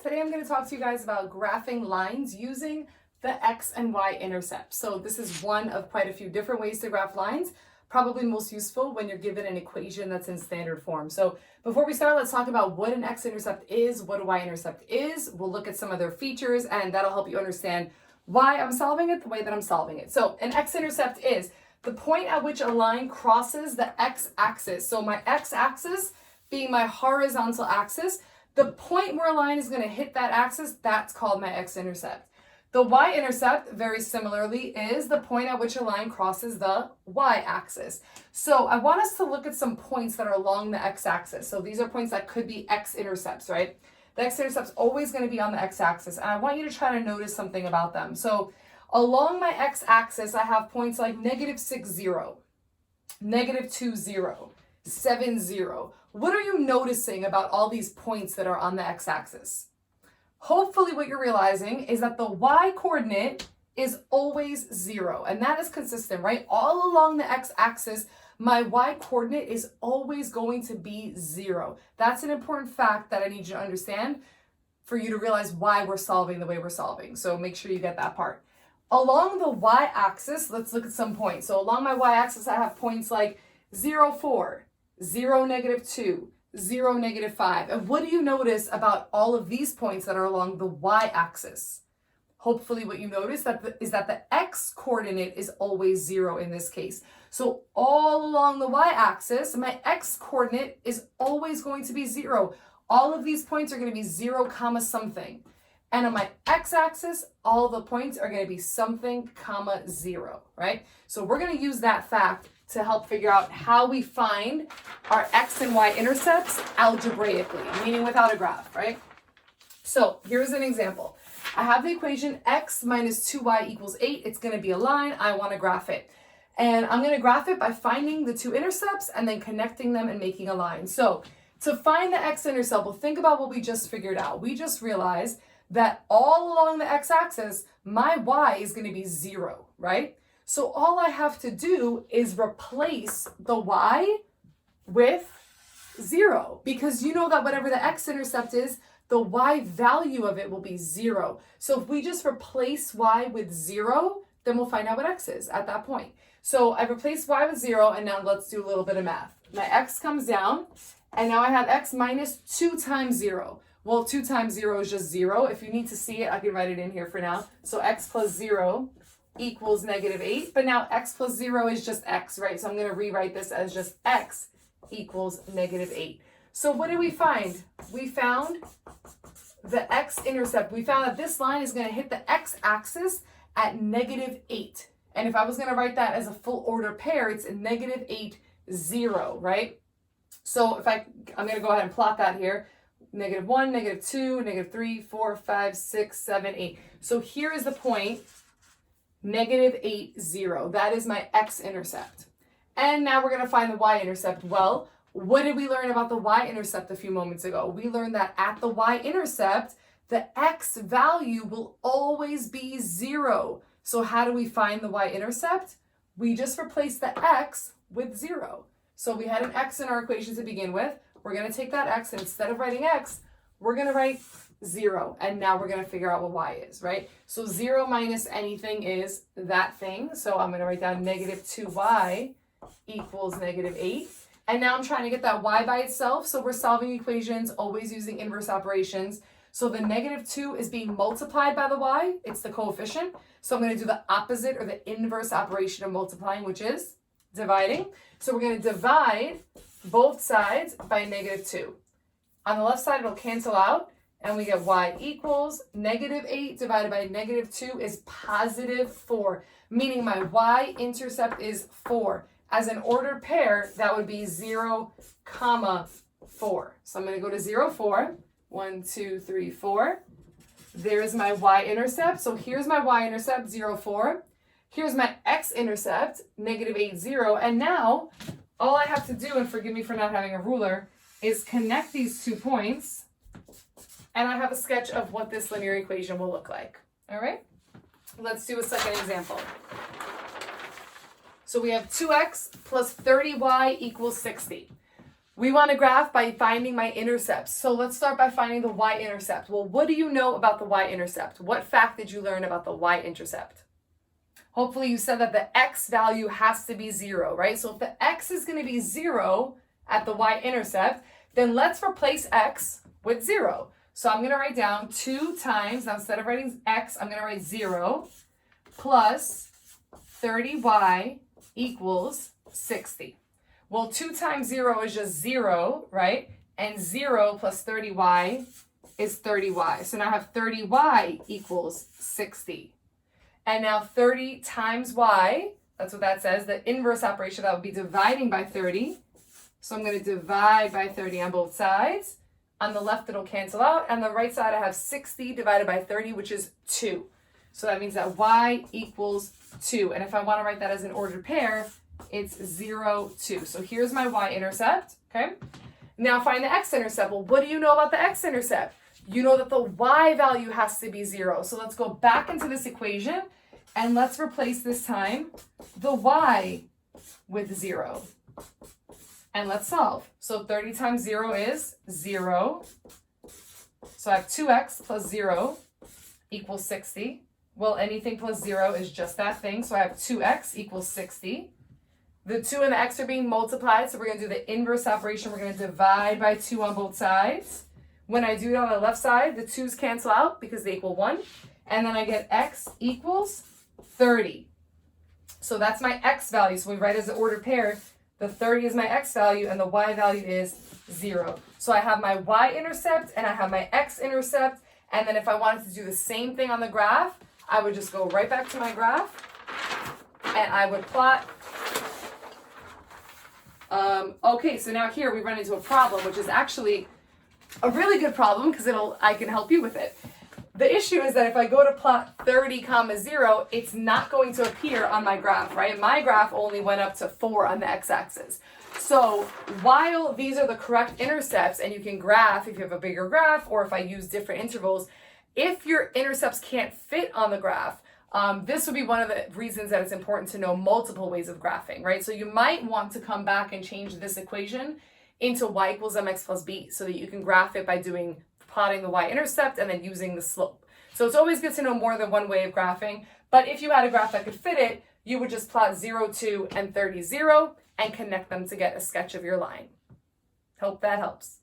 Today I'm going to talk to you guys about graphing lines using the x and y intercepts. So this is one of quite a few different ways to graph lines, probably most useful when you're given an equation that's in standard form. So before we start, let's talk about what an x-intercept is, what a y-intercept is. We'll look at some of their features and that'll help you understand why I'm solving it the way that I'm solving it. So an x-intercept is the point at which a line crosses the x-axis. So my x-axis being my horizontal axis, the point where a line is going to hit that axis, that's called my x-intercept. The y-intercept, very similarly, is the point at which a line crosses the y-axis. So I want us to look at some points that are along the x-axis. So these are points that could be x-intercepts, right? The x-intercept's always going to be on the x-axis, and I want you to try to notice something about them. So along my x-axis, I have points like -6, 0, -2, 0, 7, 0. What are you noticing about all these points that are on the x-axis? Hopefully what you're realizing is that the y-coordinate is always 0, and that is consistent, right? All along the x-axis, my y-coordinate is always going to be 0. That's an important fact that I need you to understand for you to realize why we're solving the way we're solving. So make sure you get that part. Along the y-axis, let's look at some points. So along my y-axis, I have points like 0, 4, 0, -2, 0, -5. And what do you notice about all of these points that are along the y-axis? Hopefully what you notice is that the x-coordinate is always 0 in this case. So all along the y-axis, my x-coordinate is always going to be 0. All of these points are going to be 0, comma something. And on my x-axis, all the points are going to be something, comma 0, right? So we're going to use that fact to help figure out how we find our x and y intercepts algebraically, meaning without a graph, right? So here's an example. I have the equation x minus 2y equals 8. It's going to be a line. I want to graph it. And I'm going to graph it by finding the two intercepts and then connecting them and making a line. So to find the x-intercept, well, think about what we just figured out. We just realized that all along the x-axis, my y is going to be 0, right? So all I have to do is replace the y with 0, because you know that whatever the x-intercept is, the y value of it will be 0. So if we just replace y with 0, then we'll find out what x is at that point. So I replaced y with 0, and now let's do a little bit of math. My x comes down, and now I have x minus 2 times 0. Well, 2 times 0 is just 0. If you need to see it, I can write it in here for now. So x plus 0 equals -8. But now x plus 0 is just x, right? So I'm going to rewrite this as just x equals -8. So what did we find? We found the x-intercept. We found that this line is going to hit the x-axis at -8. And if I was going to write that as a full order pair, it's -8, 0, right? So if I'm going to go ahead and plot that here. -1, -2, -3, 4, 5, 6, 7, 8. So here is the point, -8, 0. That is my x-intercept. And now we're going to find the y-intercept. Well, what did we learn about the y-intercept a few moments ago? We learned that at the y-intercept, the x value will always be 0. So how do we find the y-intercept? We just replace the x with 0. So we had an x in our equation to begin with. We're going to take that x, and instead of writing x, we're going to write 0. And now we're going to figure out what y is, right? So 0 minus anything is that thing. So I'm going to write down -2y equals -8. And now I'm trying to get that y by itself. So we're solving equations, always using inverse operations. So the -2 is being multiplied by the y. It's the coefficient. So I'm going to do the opposite or the inverse operation of multiplying, which is dividing. So we're going to divide both sides by -2. On the left side, it'll cancel out, and we get y equals -8 divided by -2 is +4, meaning my y-intercept is 4. As an ordered pair, that would be 0, 4. So I'm going to go to 0, 4. 1, 2, 3, 4. There's my y-intercept. So here's my y-intercept, 0, 4. Here's my x-intercept, -8, 0. And now all I have to do, and forgive me for not having a ruler, is connect these 2 points, and I have a sketch of what this linear equation will look like. All right? Let's do a second example. So we have 2x plus 30y equals 60. We want to graph by finding my intercepts. So let's start by finding the y-intercept. Well, what do you know about the y-intercept? What fact did you learn about the y-intercept? Hopefully you said that the x value has to be 0, right? So if the x is going to be 0 at the y-intercept, then let's replace x with 0. So I'm going to write down 2 times, now instead of writing x, I'm going to write 0 plus 30y equals 60. Well, 2 times 0 is just 0, right? And 0 plus 30y is 30y. So now I have 30y equals 60. And now 30 times y, that's what that says. The inverse operation, that would be dividing by 30. So I'm going to divide by 30 on both sides. On the left, it'll cancel out. On the right side, I have 60 divided by 30, which is 2. So that means that y equals 2. And if I want to write that as an ordered pair, it's 0, 2. So here's my y-intercept, okay? Now find the x-intercept. Well, what do you know about the x-intercept? You know that the y value has to be 0. So let's go back into this equation and let's replace this time the y with 0. And let's solve. So 30 times 0 is 0. So I have 2x plus 0 equals 60. Well, anything plus 0 is just that thing. So I have 2x equals 60. The 2 and the x are being multiplied, so we're going to do the inverse operation. We're going to divide by 2 on both sides. When I do it on the left side, the 2's cancel out because they equal 1. And then I get x equals 30. So that's my x value. So we write as an ordered pair. The 30 is my x value, and the y value is 0. So I have my y-intercept, and I have my x-intercept. And then if I wanted to do the same thing on the graph, I would just go right back to my graph, and I would plot. Okay, so now here we run into a problem, which is actually a really good problem because I can help you with it. The issue is that if I go to plot 30, 0, it's not going to appear on my graph, right? My graph only went up to 4 on the x-axis. So while these are the correct intercepts, and you can graph if you have a bigger graph or if I use different intervals, if your intercepts can't fit on the graph, this would be one of the reasons that it's important to know multiple ways of graphing, right? So you might want to come back and change this equation into y equals mx plus b so that you can graph it by plotting the y-intercept and then using the slope. So it's always good to know more than one way of graphing, but if you had a graph that could fit it, you would just plot 0, 2, and 30, 0 and connect them to get a sketch of your line. Hope that helps.